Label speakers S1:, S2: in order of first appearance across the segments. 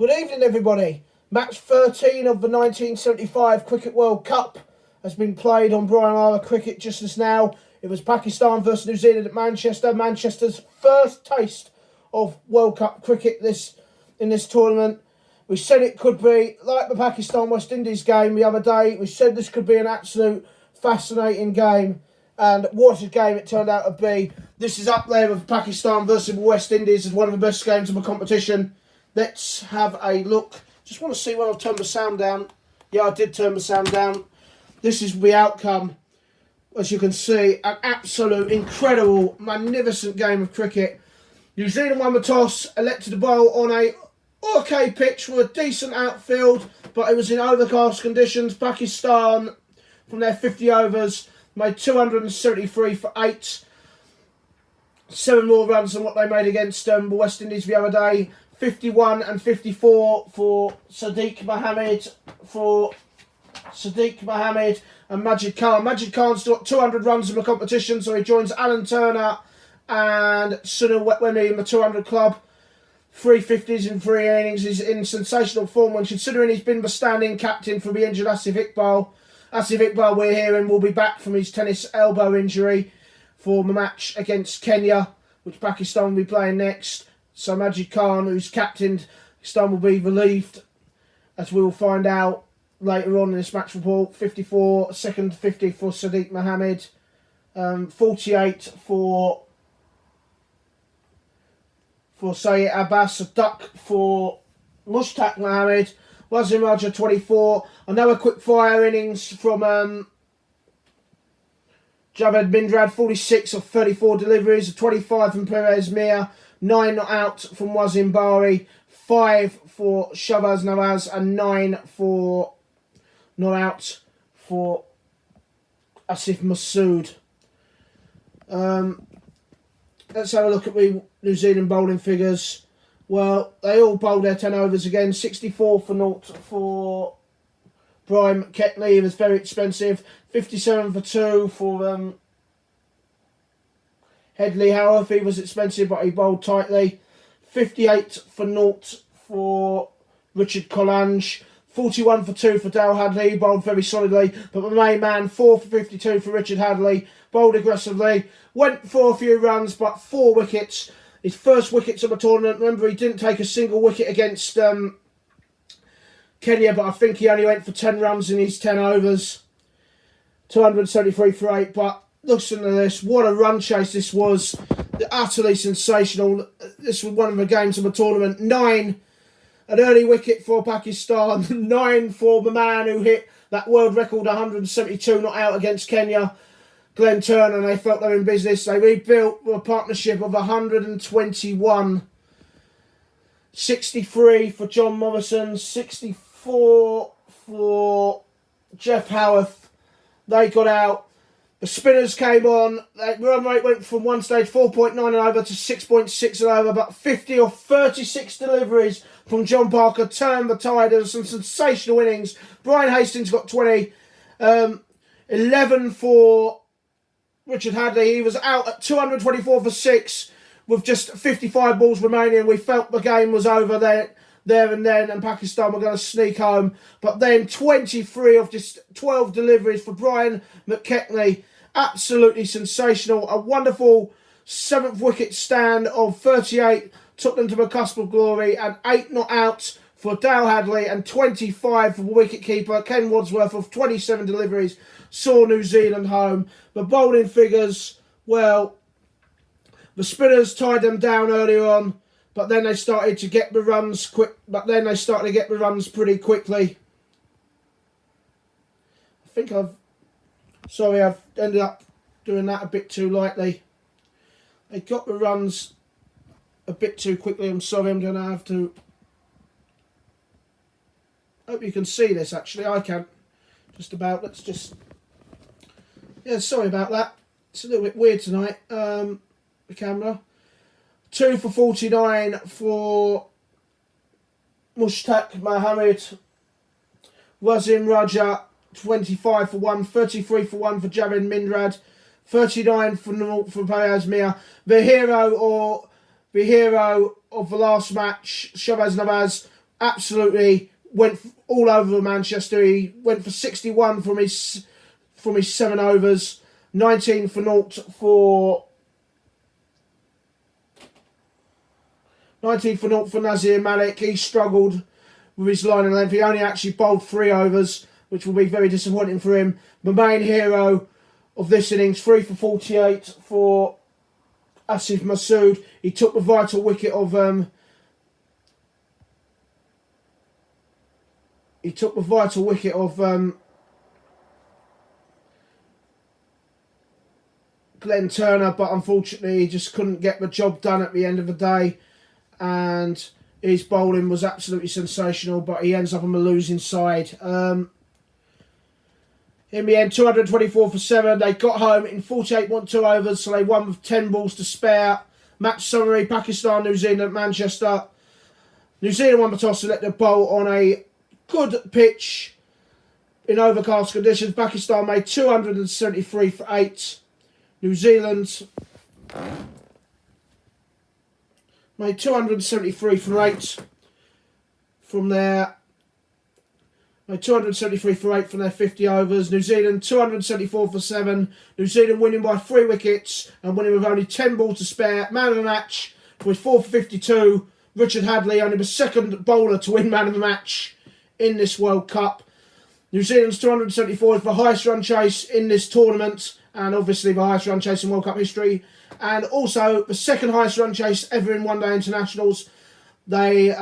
S1: Good evening, everybody. Match 13 of the 1975 Cricket World Cup has been played on Brian Lara Cricket just as now. It was Pakistan versus New Zealand at Manchester. Manchester's first taste of World Cup cricket in this tournament. We said it could be like the Pakistan-West Indies game the other day. We said this could be an absolute fascinating game. And what a game it turned out to be. This is up there with Pakistan versus West Indies as one of the best games of the competition. Let's have a look. Just want to see when I've turned the sound down. Yeah, I did turn the sound down. This is the outcome. As you can see, an absolute, incredible, magnificent game of cricket. New Zealand won the toss, elected to bowl on a okay pitch with a decent outfield, but it was in overcast conditions. Pakistan, from their 50 overs, made 273 for 8. 7 more runs than what they made against the West Indies the other day. 51 and 54 for Sadiq Mohammed and Majid Khan. Majid Khan's got 200 runs in the competition, so he joins Alan Turner and Sunil Wetwemi in the 200 club. 350s in 3 innings. He's in sensational form when considering he's been the standing captain for the injured Asif Iqbal. Asif Iqbal, we're hearing, will be back from his tennis elbow injury for the match against Kenya, which Pakistan will be playing next. So Majid Khan, who's captained Pakistan, will be relieved, as we will find out later on in this match report. 54, second 50 for Sadiq Mohammed. 48 for Syed Abbas, a duck for Mushtaq Mohammed. Wasim Raja 24. Another quick fire innings from Javed Mindrad, 46 of 34 deliveries, 25 from Perez Mir, 9 not out from Wasim Bari, 5 for Shahbaz Nawaz, and 9 for not out for Asif Masood. Let's have a look at the New Zealand bowling figures. Well, they all bowled their 10 overs again. 64 for naught for Brian McKechnie. He was very expensive. 57 for 2 for Headley Howarth. He was expensive, but he bowled tightly. 58 for naught for Richard Collange. 41 for 2 for Dale Hadley. He bowled very solidly. But the main man, 4 for 52 for Richard Hadley. Bowled aggressively. Went for a few runs, but 4 wickets. His first wickets of the tournament. Remember, he didn't take a single wicket against Kenya, but I think he only went for 10 runs in his 10 overs. 273 for 8. But listen to this. What a run chase this was. Utterly sensational. This was one of the games of the tournament. 9. An early wicket for Pakistan. 9 for the man who hit that world record 172 not out against Kenya, Glenn Turner, and they felt they were in business. They rebuilt a partnership of 121. 63 for John Morrison, 64 for Jeff Howarth. They got out. The spinners came on. The run rate went from one stage 4.9 and over to 6.6 and over, but 50 or 36 deliveries from John Parker turned the tide. There was some sensational innings. Brian Hastings got 20. 11 for Richard Hadley. He was out at 224 for 6 with just 55 balls remaining. We felt the game was over there and then, and Pakistan were going to sneak home. But then 23 of just 12 deliveries for Brian McKechnie. Absolutely sensational. A wonderful 7th wicket stand of 38 took them to the cusp of glory, and 8 not out for Dale Hadley, and 25 for wicketkeeper Ken Wadsworth of 27 deliveries saw New Zealand home. The bowling figures, well, the spinners tied them down earlier on, but then they started to get the runs pretty quickly. I've ended up doing that a bit too lightly. They got the runs a bit too quickly. I'm sorry, I'm going to have to... Hope you can see this, actually. I can. Just about. Let's just... Yeah, sorry about that. It's a little bit weird tonight, the camera. 2 for 49 for Mushtaq Mohammed. Wasim Raja, 25 for 1. 33 for 1 for Javed Mindrad. 39 for Perez Mir. The hero of the last match, Shahbaz Nawaz, absolutely went all over Manchester. He went for 61 from his 7 overs, 19 for naught for 19 for naught for Nazir Malik. He struggled with his line and length. He only actually bowled 3 overs, which will be very disappointing for him. The main hero of this innings, 3 for 48 for Asif Masood. He took the vital wicket of Glenn Turner, but unfortunately he just couldn't get the job done at the end of the day, and his bowling was absolutely sensational, but he ends up on the losing side. In the end, 224 for 7. They got home in 48.2 overs, so they won with 10 balls to spare. Match summary: Pakistan, New Zealand, Manchester. New Zealand won the toss and let the bowl on a good pitch in overcast conditions. Pakistan made 273 for 8. New Zealand made 273 for 8 from their 273 for 8 from their 50 overs. New Zealand 274 for 7. New Zealand winning by 3 wickets and winning with only 10 balls to spare. Man of the match with 4 for 52. Richard Hadley, only the second bowler to win man of the match in this World Cup. New Zealand's 274 is the highest run chase in this tournament, and obviously the highest run chase in World Cup history, and also the second highest run chase ever in one-day internationals. They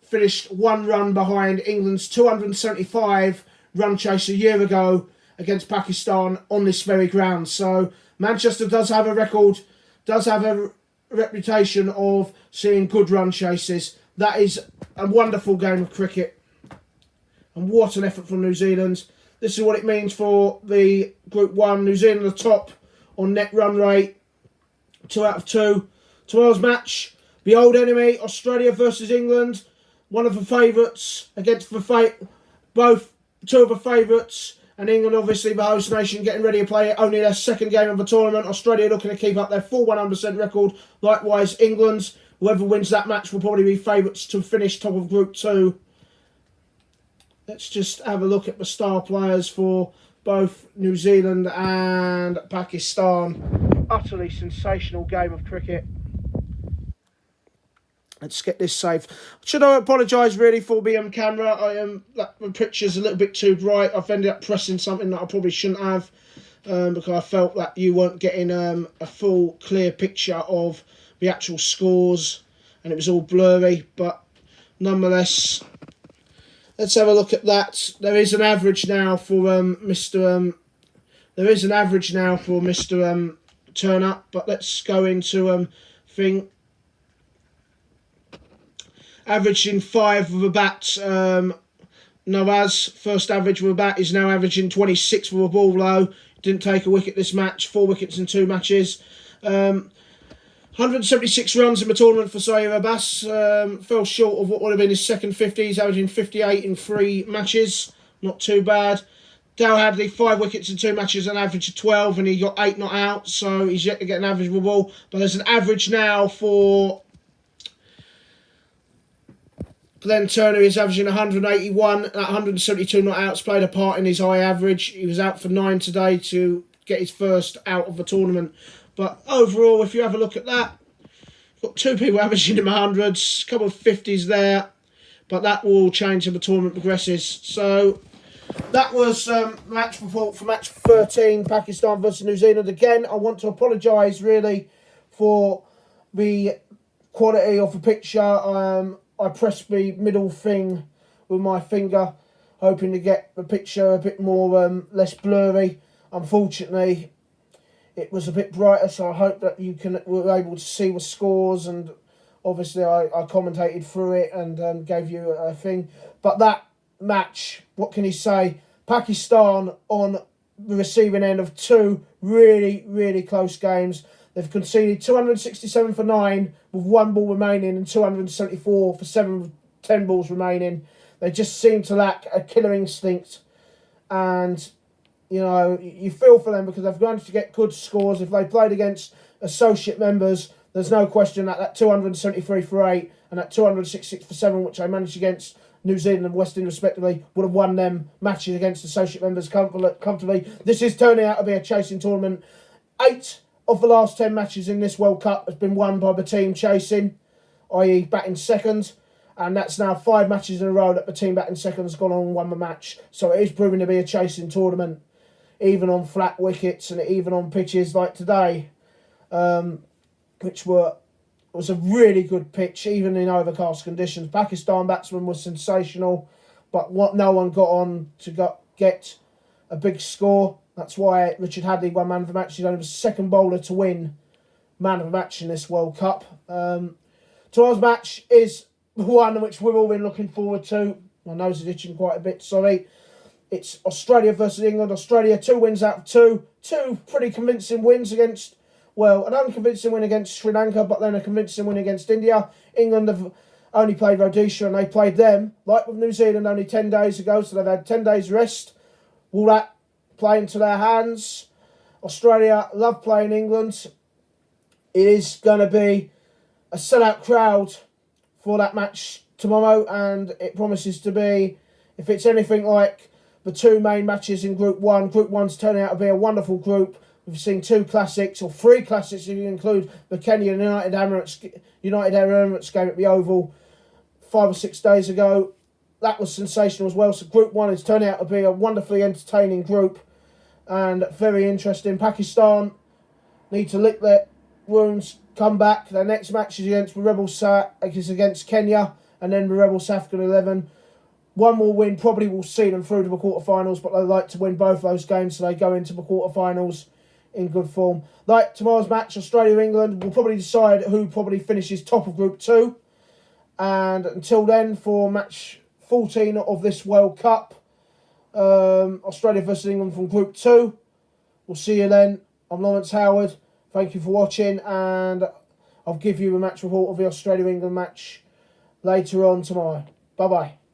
S1: finished 1 run behind England's 275 run chase a year ago against Pakistan on this very ground. So Manchester does have a reputation of seeing good run chases. That is a wonderful game of cricket, and what an effort from New Zealand. This is what it means for the Group 1. New Zealand are top on net run rate, 2 out of 2. Tomorrow's match, the old enemy, Australia versus England. One of the favourites against two of the favourites, and England, obviously the host nation, getting ready to play only their second game of the tournament. Australia looking to keep up their full 100% record. Likewise, England, whoever wins that match will probably be favourites to finish top of Group 2. Let's just have a look at the star players for both New Zealand and Pakistan. Utterly sensational game of cricket. Let's get this saved. Should I apologise really for the camera? The picture's a little bit too bright. I've ended up pressing something that I probably shouldn't have, because I felt that you weren't getting a full clear picture of the actual scores, and it was all blurry. But nonetheless, let's have a look at that. There is an average now for Mr. Turner, but let's go into thing. Averaging 5 with a bat. Nawaz, first average with a bat, is now averaging 26 with a ball low. Didn't take a wicket this match. 4 wickets in 2 matches. 176 runs in the tournament for Saeed Abbas. Fell short of what would have been his second 50. He's averaging 58 in 3 matches. Not too bad. Dale Hadley, 5 wickets in 2 matches, an average of 12, and he got 8 not out, so he's yet to get an average with a ball. But there's an average now for Glenn Turner. Is averaging 181. 172 not outs played a part in his high average. He was out for 9 today to get his first out of the tournament. But overall, if you have a look at that, got 2 people averaging in the hundreds, a couple of 50s there, but that will all change as the tournament progresses. So that was match report for match 13, Pakistan versus New Zealand. Again, I want to apologise really for the quality of the picture. I pressed the middle thing with my finger, hoping to get the picture a bit more less blurry. Unfortunately, it was a bit brighter, so I hope that you were able to see the scores, and obviously I commentated through it and gave you a thing. But that match, what can you say? Pakistan on the receiving end of 2 really, really close games. They've conceded 267 for 9 with 1 ball remaining, and 274 for 7 with 10 balls remaining. They just seem to lack a killer instinct, and you know, you feel for them because they've managed to get good scores. If they played against associate members, There's no question that 273 for 8 and that 266 for 7, which they managed against New Zealand and West Indies respectively, would have won them matches against associate members comfortably. This is turning out to be a chasing tournament. 8 of the last 10 matches in this World Cup has been won by the team chasing, i.e. batting second. And that's now 5 matches in a row that the team batting second has gone on and won the match. So it is proving to be a chasing tournament, even on flat wickets and even on pitches like today, which was a really good pitch, even in overcast conditions. Pakistan batsmen was sensational, but no one got on to get a big score. That's why Richard Hadlee won man of the match. He's only the second bowler to win man of the match in this World Cup. Tomorrow's match is one which we've all been looking forward to. My nose is itching quite a bit, sorry. It's Australia versus England. Australia, 2 wins out of 2. 2 pretty convincing wins against, well, an unconvincing win against Sri Lanka, but then a convincing win against India. England have only played Rhodesia and they played them, like with New Zealand, only 10 days ago, so they've had 10 days rest. Will that play into their hands? Australia love playing England. It is going to be a sellout crowd for that match tomorrow, and it promises to be, if it's anything like the 2 main matches in Group 1, Group 1's turning out to be a wonderful group. We've seen 2 classics, or 3 classics if you include the Kenya and United Emirates game at the Oval 5 or 6 days ago. That was sensational as well. So Group 1 is turning out to be a wonderfully entertaining group and very interesting. Pakistan need to lick their wounds, come back. Their next match is against the Rebels, is against Kenya, and then the Rebels South Africa 11. One more win probably will see them through to the quarterfinals, but they like to win both those games, so they go into the quarterfinals in good form. Like tomorrow's match, Australia-England, will probably decide who probably finishes top of Group 2. And until then, for match 14 of this World Cup, Australia versus England from Group 2. We'll see you then. I'm Lawrence Howard. Thank you for watching, and I'll give you a match report of the Australia-England match later on tomorrow. Bye-bye.